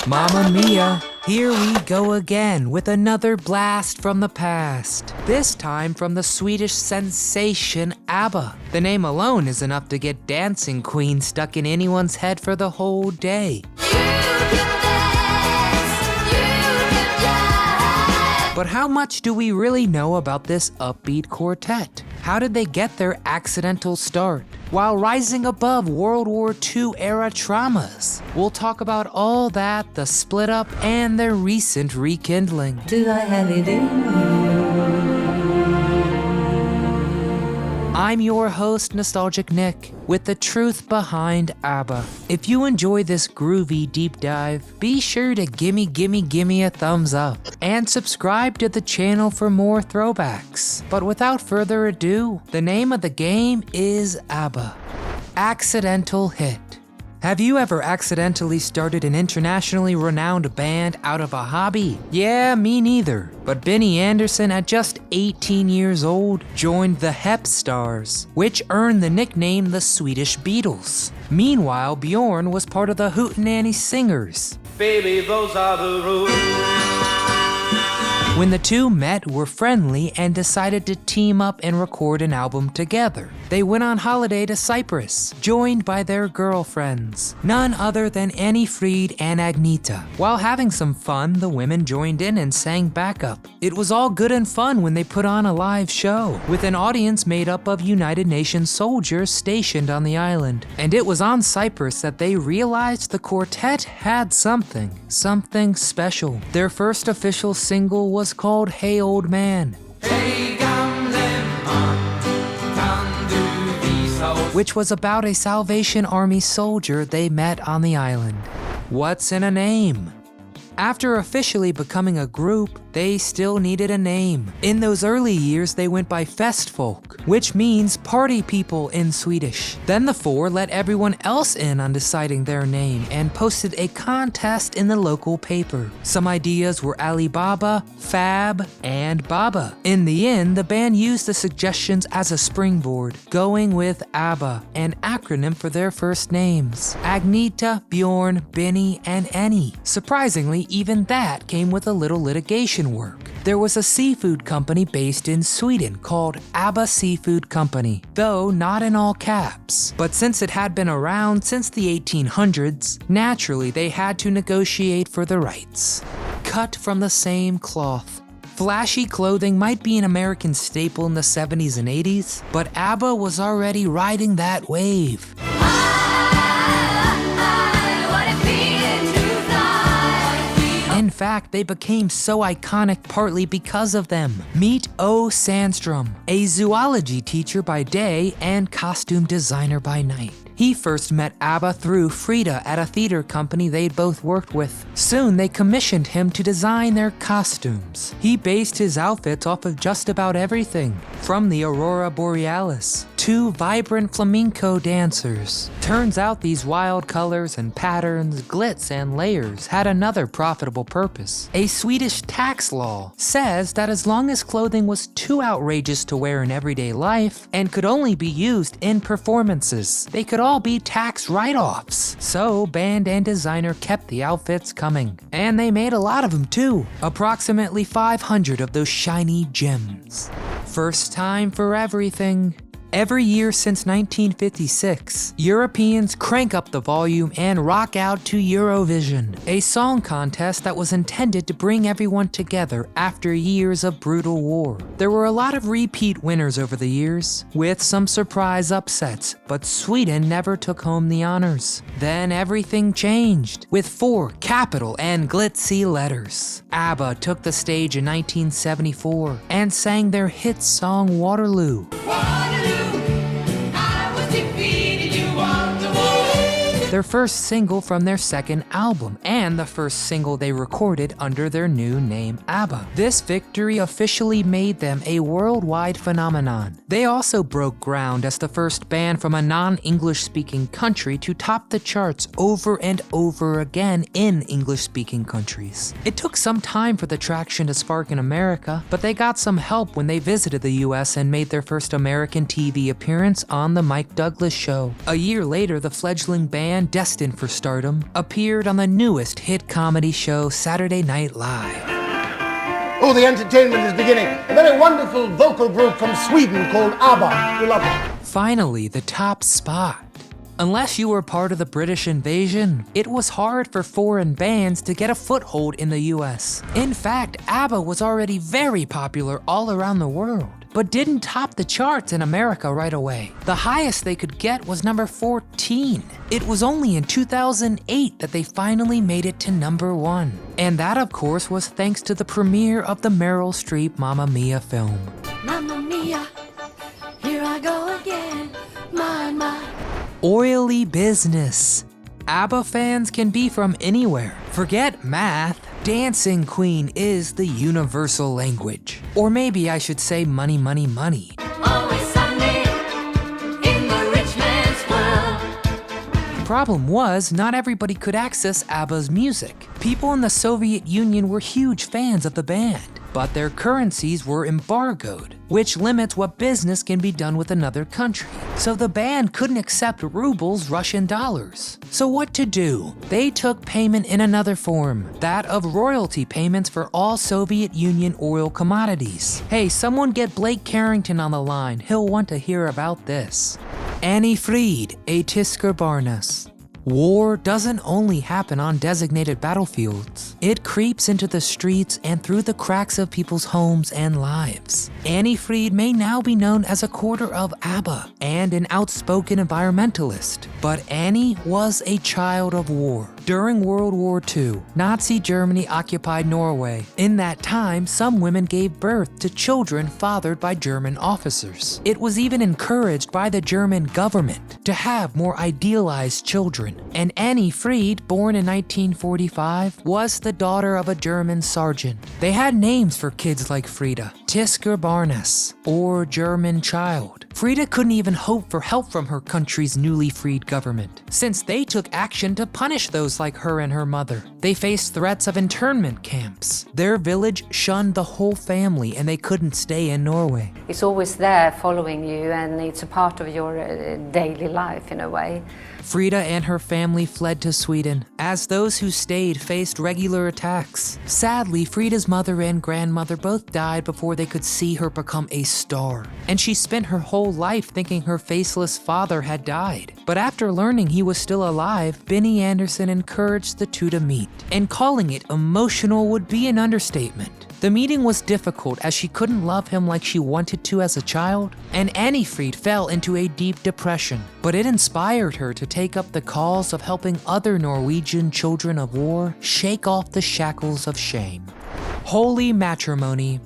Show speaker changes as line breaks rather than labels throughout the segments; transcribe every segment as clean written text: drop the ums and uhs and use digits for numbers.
Mamma mia! Here we go again with another blast from the past. This time from the Swedish Sensation ABBA. The name alone is enough to get Dancing Queen stuck in anyone's head for the whole day. But how much do we really know about this upbeat quartet? How did they get their accidental start? While rising above World War II era traumas. We'll talk about all that, the split up, and their recent rekindling.
Do I have it in you?
I'm your host, Nostalgic Nick, with the truth behind ABBA. If you enjoy this groovy deep dive, be sure to gimme a thumbs up and subscribe to the channel for more throwbacks. But without further ado, the name of the game is ABBA. Accidental hit. Have you ever accidentally started an internationally renowned band out of a hobby? Yeah, me neither. But Benny Andersson, at just 18 years old, joined the Hep Stars, which earned the nickname the Swedish Beatles. Meanwhile, Bjorn was part of the Hootenanny Singers.
Baby, those are the rules.
When the two met, were friendly, and decided to team up and record an album together. They went on holiday to Cyprus, joined by their girlfriends, none other than Anni-Frid and Agneta. While having some fun, the women joined in and sang backup. It was all good and fun when they put on a live show, with an audience made up of United Nations soldiers stationed on the island. And it was on Cyprus that they realized the quartet had something special. Their first official single was called Hey Old Man, which was about a Salvation Army soldier they met on the island. What's in a name? After officially becoming a group, they still needed a name. In those early years, they went by Festfolk, which means party people in Swedish. Then the four let everyone else in on deciding their name and posted a contest in the local paper. Some ideas were Alibaba, Fab, and Baba. In the end, the band used the suggestions as a springboard, going with ABBA, an acronym for their first names: Agneta, Bjorn, Benny, and Annie. Surprisingly, even that came with a little litigation work. There was a seafood company based in Sweden called ABBA Seafood Company, though not in all caps. But since it had been around since the 1800s, naturally they had to negotiate for the rights. Cut from the same cloth. Flashy clothing might be an American staple in the 70s and 80s, but ABBA was already riding that wave. In fact, they became so iconic partly because of them. Meet O. Sandstrom, a zoology teacher by day and costume designer by night. He first met ABBA through Frida at a theater company they'd both worked with. Soon they commissioned him to design their costumes. He based his outfits off of just about everything, from the Aurora Borealis to vibrant flamenco dancers. Turns out these wild colors and patterns, glitz and layers had another profitable purpose. A Swedish tax law says that as long as clothing was too outrageous to wear in everyday life and could only be used in performances, they could all be tax write-offs. So band and designer kept the outfits coming. And they made a lot of them too. Approximately 500 of those shiny gems. First time for everything. Every year since 1956, Europeans crank up the volume and rock out to Eurovision, a song contest that was intended to bring everyone together after years of brutal war. There were a lot of repeat winners over the years, with some surprise upsets, but Sweden never took home the honors. Then everything changed, with 4 capital and glitzy letters. ABBA took the stage in 1974 and sang their hit song Waterloo. Their first single from their second album, and the first single they recorded under their new name ABBA. This victory officially made them a worldwide phenomenon. They also broke ground as the first band from a non-English speaking country to top the charts over and over again in English speaking countries. It took some time for the traction to spark in America, but they got some help when they visited the US and made their first American TV appearance on The Mike Douglas Show. A year later, the fledgling band man destined for stardom, appeared on the newest hit comedy show Saturday Night Live.
Oh, the entertainment is beginning. A very wonderful vocal group from Sweden called ABBA. You love it.
Finally, the top spot. Unless you were part of the British invasion, it was hard for foreign bands to get a foothold in the US. In fact, ABBA was already very popular all around the world, but didn't top the charts in America right away. The highest they could get was number 14. It was only in 2008 that they finally made it to number 1. And that, of course, was thanks to the premiere of the Meryl Streep Mamma Mia film.
Mamma mia, here I go again, my.
Oily business. ABBA fans can be from anywhere. Forget math. Dancing Queen is the universal language. Or maybe I should say money, money, money.
Always Sunday in the rich man's world.
The problem was, not everybody could access ABBA's music. People in the Soviet Union were huge fans of the band, but their currencies were embargoed, which limits what business can be done with another country. So the band couldn't accept rubles, Russian dollars. So what to do? They took payment in another form, that of royalty payments for all Soviet Union oil commodities. Hey, someone get Blake Carrington on the line. He'll want to hear about this. Anni-Frid, a Tisker Barnes. War doesn't only happen on designated battlefields. It creeps into the streets and through the cracks of people's homes and lives. Anni-Frid may now be known as a quarter of ABBA and an outspoken environmentalist, but Annie was a child of war. During World War II, Nazi Germany occupied Norway. In that time, some women gave birth to children fathered by German officers. It was even encouraged by the German government to have more idealized children. And Anni-Frid, born in 1945, was the daughter of a German sergeant. They had names for kids like Frida, Tisker Barnes, or German Child. Frida couldn't even hope for help from her country's newly freed government, since they took action to punish those like her and her mother. They faced threats of internment camps. Their village shunned the whole family and they couldn't stay in Norway.
It's always there following you, and it's a part of your daily life in a way.
Frida and her family fled to Sweden, as those who stayed faced regular attacks. Sadly, Frida's mother and grandmother both died before they could see her become a star, and she spent her whole life thinking her faceless father had died. But after learning he was still alive, Benny Andersson encouraged the two to meet, and calling it emotional would be an understatement. The meeting was difficult as she couldn't love him like she wanted to as a child, and Anni-Frid fell into a deep depression. But it inspired her to take up the cause of helping other Norwegian children of war shake off the shackles of shame. Holy matrimony.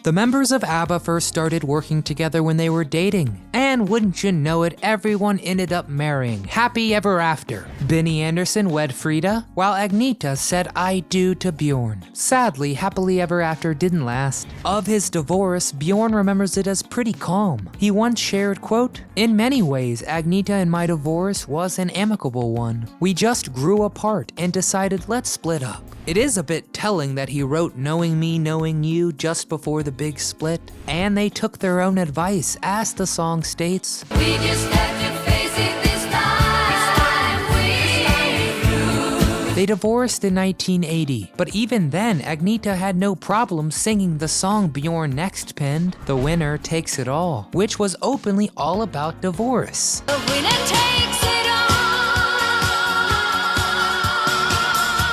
The members of ABBA first started working together when they were dating, and wouldn't you know it, everyone ended up marrying, happy ever after. Benny Andersson wed Frida, while Agneta said I do to Bjorn. Sadly, happily ever after didn't last. Of his divorce, Bjorn remembers it as pretty calm. He once shared, quote, "In many ways, Agneta and my divorce was an amicable one. We just grew apart and decided let's split up." It is a bit telling that he wrote Knowing Me, Knowing You just before the big split, and they took their own advice, as the song states,
We just have to face it this time we
They divorced in 1980, but even then, Agneta had no problem singing the song Bjorn next penned, The Winner Takes It All, which was openly all about divorce.
The winner takes it all.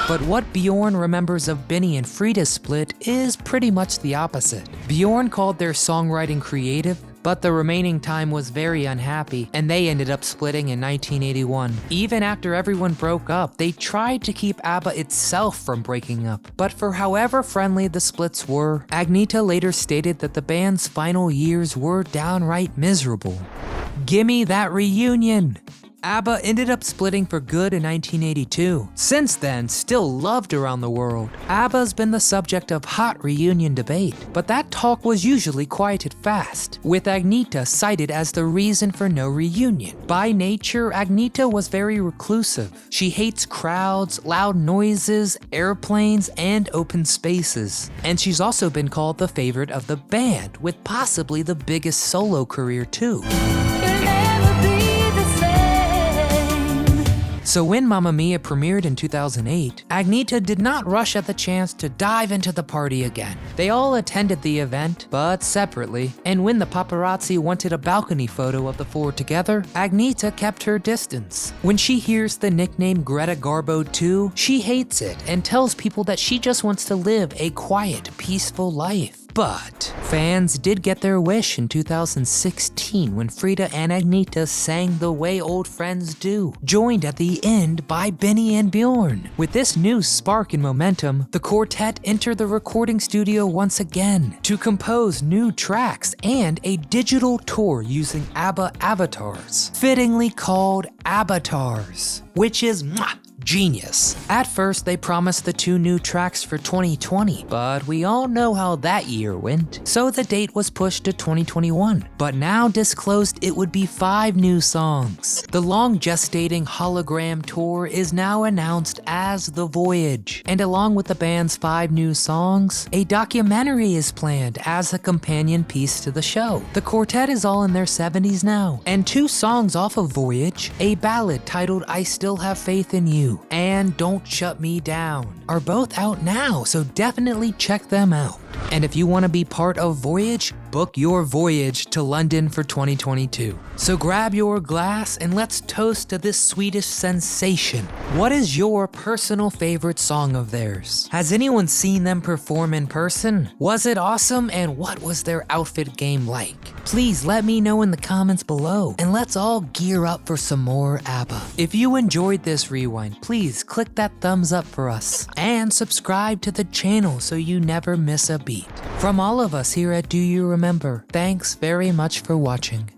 But what Bjorn remembers of Benny and Frida's split is pretty much the opposite. Bjorn called their songwriting creative, but the remaining time was very unhappy, and they ended up splitting in 1981. Even after everyone broke up, they tried to keep ABBA itself from breaking up. But for however friendly the splits were, Agneta later stated that the band's final years were downright miserable. Gimme that reunion! ABBA ended up splitting for good in 1982. Since then, still loved around the world. ABBA's been the subject of hot reunion debate, but that talk was usually quieted fast, with Agneta cited as the reason for no reunion. By nature, Agneta was very reclusive. She hates crowds, loud noises, airplanes, and open spaces. And she's also been called the favorite of the band, with possibly the biggest solo career too. So when Mamma Mia premiered in 2008, Agnetha did not rush at the chance to dive into the party again. They all attended the event, but separately, and when the paparazzi wanted a balcony photo of the four together, Agnetha kept her distance. When she hears the nickname Greta Garbo too, she hates it and tells people that she just wants to live a quiet, peaceful life. But fans did get their wish in 2016 when Frida and Agnetha sang The Way Old Friends Do, joined at the end by Benny and Bjorn. With this new spark and momentum, the quartet entered the recording studio once again to compose new tracks and a digital tour using ABBA avatars, fittingly called ABBA'S, which is genius. At first, they promised the 2 new tracks for 2020, but we all know how that year went, so the date was pushed to 2021, but now disclosed it would be 5 new songs. The long-gestating hologram tour is now announced as The Voyage, and along with the band's 5 new songs, a documentary is planned as a companion piece to the show. The quartet is all in their 70s now, and 2 songs off of Voyage, a ballad titled I Still Have Faith in You and Don't Shut Me Down, are both out now, so definitely check them out. And if you want to be part of Voyage, book your voyage to London for 2022. So grab your glass and let's toast to this Swedish sensation. What is your personal favorite song of theirs? Has anyone seen them perform in person? Was it awesome, and what was their outfit game like? Please let me know in the comments below, and let's all gear up for some more ABBA. If you enjoyed this rewind, please click that thumbs up for us, and subscribe to the channel so you never miss a beat. From all of us here at Do You Remember, thanks very much for watching.